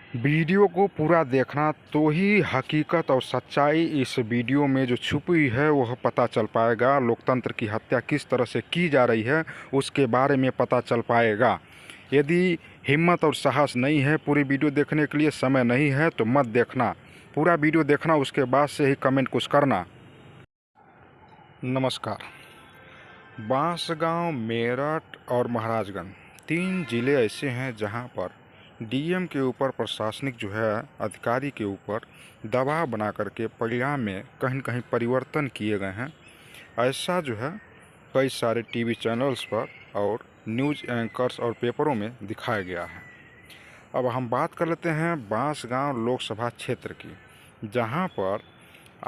Video को पूरा देखना तो ही हकीकत और सच्चाई इस वीडियो में जो छुपी है वह पता चल पाएगा। लोकतंत्र की हत्या किस तरह से की जा रही है उसके बारे में पता चल पाएगा। यदि हिम्मत और साहस नहीं है पूरी वीडियो देखने के लिए, समय नहीं है तो मत देखना, पूरा वीडियो देखना, उसके बाद से ही कमेंट कुछ करना। नमस्कार। बांसगांव, मेरठ और महाराजगंज 3 ज़िले ऐसे हैं जहां पर डीएम के ऊपर प्रशासनिक जो है अधिकारी के ऊपर दबाव बना करके परिणाम में कहीं न कहीं परिवर्तन किए गए हैं। ऐसा जो है कई सारे टीवी चैनल्स पर और न्यूज़ एंकर्स और पेपरों में दिखाया गया है। अब हम बात कर लेते हैं बांसगांव लोकसभा क्षेत्र की, जहां पर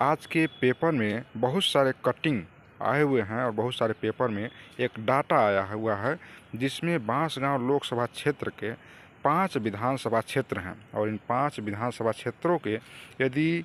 आज के पेपर में बहुत सारे कटिंग आए हुए हैं और बहुत सारे पेपर में एक डाटा आया हुआ है जिसमें बांसगांव लोकसभा क्षेत्र के 5 विधानसभा क्षेत्र हैं और इन 5 विधानसभा क्षेत्रों के यदि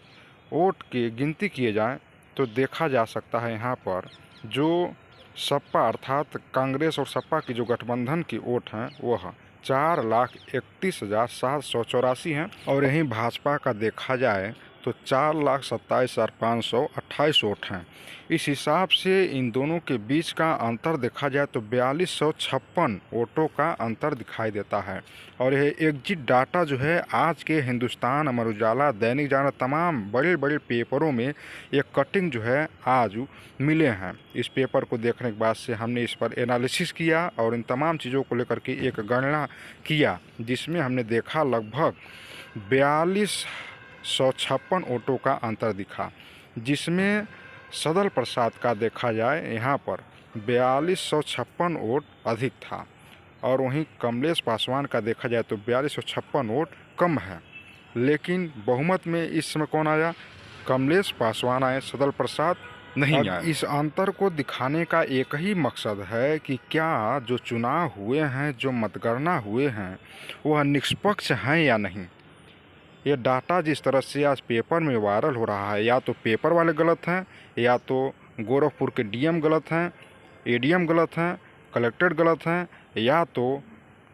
वोट की गिनती किए जाए तो देखा जा सकता है यहाँ पर जो सपा अर्थात कांग्रेस और सपा की जो गठबंधन की वोट हैं वह 4,31,784 हैं और यहीं भाजपा का देखा जाए तो 4,27,528 वोट हैं। इस हिसाब से इन दोनों के बीच का अंतर देखा जाए तो 4256 वोटों का अंतर दिखाई देता है। और यह एग्जिट डाटा जो है आज के हिंदुस्तान, अमर उजाला, दैनिक जागरण, तमाम बड़े बड़े पेपरों में एक कटिंग जो है आज मिले हैं। इस पेपर को देखने के बाद से हमने इस पर एनालिसिस किया और इन तमाम चीज़ों को लेकर के एक गणना किया जिसमें हमने देखा लगभग 4256 वोटों का अंतर दिखा, जिसमें सदल प्रसाद का देखा जाए यहाँ पर 4256 वोट अधिक था और वहीं कमलेश पासवान का देखा जाए तो 4256 वोट कम है। लेकिन बहुमत में इस समय कौन आया? कमलेश पासवान आए, सदल प्रसाद नहीं आए। इस अंतर को दिखाने का एक ही मकसद है कि क्या जो चुनाव हुए हैं, जो मतगणना हुए हैं, वह निष्पक्ष हैं या नहीं। ये डाटा जिस तरह से आज पेपर में वायरल हो रहा है, या तो पेपर वाले गलत हैं, या तो गोरखपुर के डीएम गलत हैं, एडीएम गलत हैं, कलेक्टर गलत हैं, या तो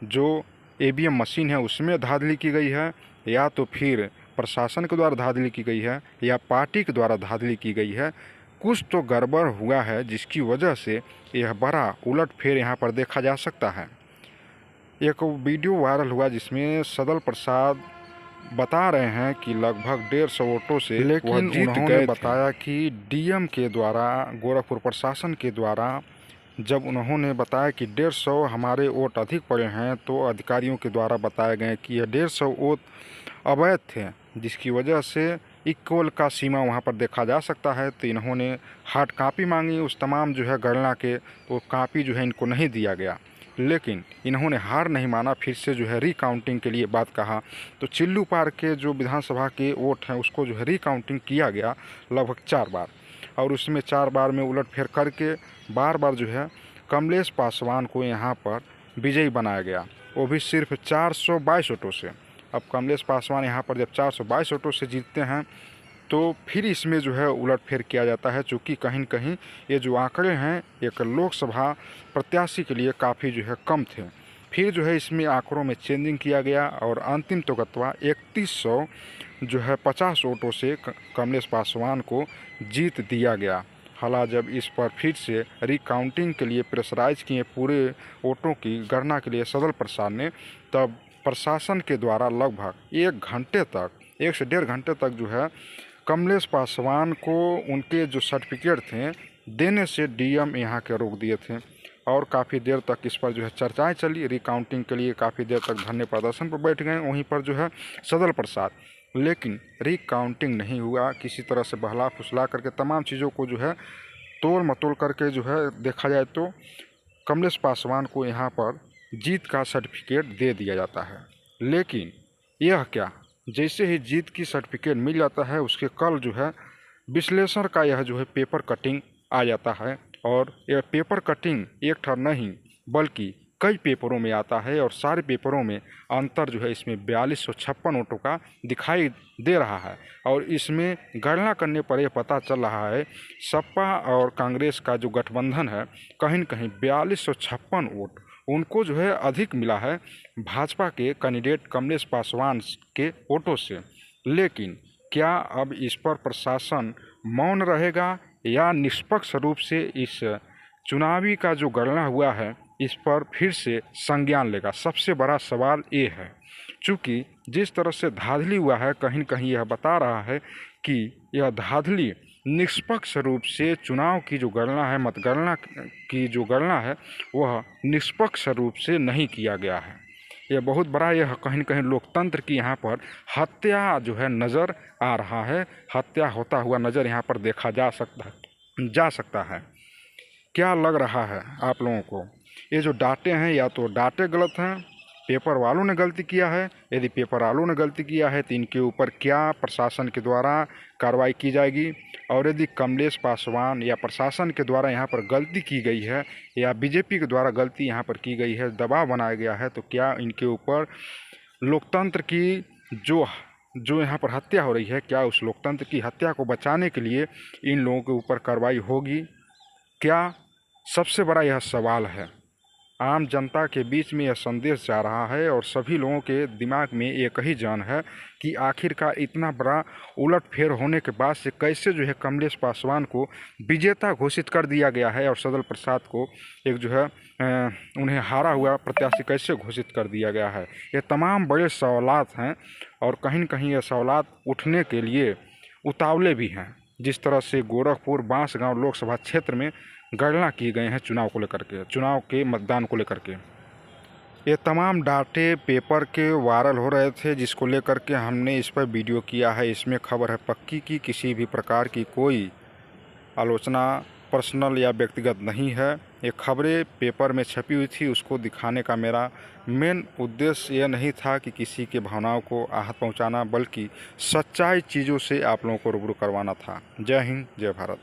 जो ईवीएम मशीन है उसमें धांधली की गई है, या तो फिर प्रशासन के द्वारा धांधली की गई है, या पार्टी के द्वारा धांधली की गई है। कुछ तो गड़बड़ हुआ है जिसकी वजह से यह बड़ा उलटफेर यहाँ पर देखा जा सकता है। एक वीडियो वायरल हुआ जिसमें सदल प्रसाद बता रहे हैं कि लगभग 150 वोटों से, लेकिन उन्होंने बताया कि डीएम के द्वारा, गोरखपुर प्रशासन के द्वारा जब उन्होंने बताया कि 150 हमारे वोट अधिक पड़े हैं तो अधिकारियों के द्वारा बताए गए कि यह 150 वोट अवैध थे, जिसकी वजह से इक्वल का सीमा वहां पर देखा जा सकता है। तो इन्होंने हार्ड कॉपी मांगी उस तमाम जो है गणना के, वो कॉपी जो है इनको नहीं दिया गया, लेकिन इन्होंने हार नहीं माना, फिर से जो है रिकाउंटिंग के लिए बात कहा। तो चिल्लू पार के जो विधानसभा के वोट हैं उसको जो है रिकाउंटिंग किया गया लगभग 4 बार और उसमें 4 बार में उलटफेर करके बार बार जो है कमलेश पासवान को यहाँ पर विजयी बनाया गया, वो भी सिर्फ 422 वोटों से। अब कमलेश पासवान यहाँ पर जब 422 वोटों से जीतते हैं तो फिर इसमें जो है उलटफेर किया जाता है, चूँकि कहीं न कहीं ये जो आंकड़े हैं एक लोकसभा प्रत्याशी के लिए काफ़ी जो है कम थे। फिर जो है इसमें आंकड़ों में चेंजिंग किया गया और अंतिम तोगतवा 3100 जो है 50 वोटों से कमलेश पासवान को जीत दिया गया। हालांकि जब इस पर फिर से रिकाउंटिंग के लिए प्रेशराइज किए पूरे वोटों की गणना के लिए सदल प्रसाद ने, तब प्रशासन के द्वारा लगभग 1 घंटे तक, 1 से 1.5 घंटे तक जो है कमलेश पासवान को उनके जो सर्टिफिकेट थे देने से डीएम यहाँ के रोक दिए थे और काफ़ी देर तक इस पर जो है चर्चाएं चली। रिकाउंटिंग के लिए काफ़ी देर तक धरने प्रदर्शन पर बैठ गए वहीं पर जो है सदल प्रसाद, लेकिन रिकाउंटिंग नहीं हुआ। किसी तरह से बहला फुसला करके तमाम चीज़ों को जो है तोड़ मटोड़ करके जो है देखा जाए तो कमलेश पासवान को यहाँ पर जीत का सर्टिफिकेट दे दिया जाता है। लेकिन यह क्या, जैसे ही जीत की सर्टिफिकेट मिल जाता है उसके कल जो है विश्लेषण का यह जो है पेपर कटिंग आ जाता है और यह पेपर कटिंग एक ठर नहीं बल्कि कई पेपरों में आता है और सारे पेपरों में अंतर जो है इसमें 4256 वोटों का दिखाई दे रहा है। और इसमें गणना करने पर यह पता चल रहा है सपा और कांग्रेस का जो गठबंधन है कहीं न कहीं 4256 वोट उनको जो है अधिक मिला है भाजपा के कैंडिडेट कमलेश पासवान के वोटों से। लेकिन क्या अब इस पर प्रशासन मौन रहेगा या निष्पक्ष रूप से इस चुनावी का जो गणना हुआ है इस पर फिर से संज्ञान लेगा? सबसे बड़ा सवाल ये है। चूँकि जिस तरह से धांधली हुआ है, कहीं न कहीं यह बता रहा है कि यह धांधली निष्पक्ष रूप से चुनाव की जो गणना है, मतगणना की जो गणना है, वह निष्पक्ष रूप से नहीं किया गया है। यह बहुत बड़ा यह कहीं न कहीं लोकतंत्र की यहाँ पर हत्या जो है नज़र आ रहा है, हत्या होता हुआ नज़र यहाँ पर देखा जा सकता है। क्या लग रहा है आप लोगों को? ये जो डाटे हैं या तो डाटे गलत हैं, पेपर वालों ने गलती किया है। यदि पेपर वालों ने गलती किया है तो इनके ऊपर क्या प्रशासन के द्वारा कार्रवाई की जाएगी? और यदि कमलेश पासवान या प्रशासन के द्वारा यहाँ पर गलती की गई है या बीजेपी के द्वारा गलती यहाँ पर की गई है, दबाव बनाया गया है, तो क्या इनके ऊपर लोकतंत्र की जो यहाँ पर हत्या हो रही है, क्या उस लोकतंत्र की हत्या को बचाने के लिए इन लोगों के ऊपर कार्रवाई होगी? क्या सबसे बड़ा यह सवाल है। आम जनता के बीच में यह संदेश जा रहा है और सभी लोगों के दिमाग में एक ही जान है कि आखिरकार इतना बड़ा उलटफेर होने के बाद से कैसे जो है कमलेश पासवान को विजेता घोषित कर दिया गया है और सदल प्रसाद को एक जो है उन्हें हारा हुआ प्रत्याशी कैसे घोषित कर दिया गया है। ये तमाम बड़े सवालात हैं और कहीं न कहीं ये सवालात उठने के लिए उतावले भी हैं। जिस तरह से गोरखपुर बांसगांव लोकसभा क्षेत्र में गणना किए गए हैं चुनाव को लेकर के, चुनाव के मतदान को लेकर के, ये तमाम डाटे पेपर के वायरल हो रहे थे, जिसको लेकर के हमने इस पर वीडियो किया है। इसमें खबर है पक्की की किसी भी प्रकार की कोई आलोचना पर्सनल या व्यक्तिगत नहीं है। ये खबरें पेपर में छपी हुई थी, उसको दिखाने का मेरा मेन उद्देश्य यह नहीं था कि किसी के भावनाओं को आहत पहुंचाना, बल्कि सच्चाई चीज़ों से आप लोगों को रूबरू करवाना था। जय हिंद, जय भारत।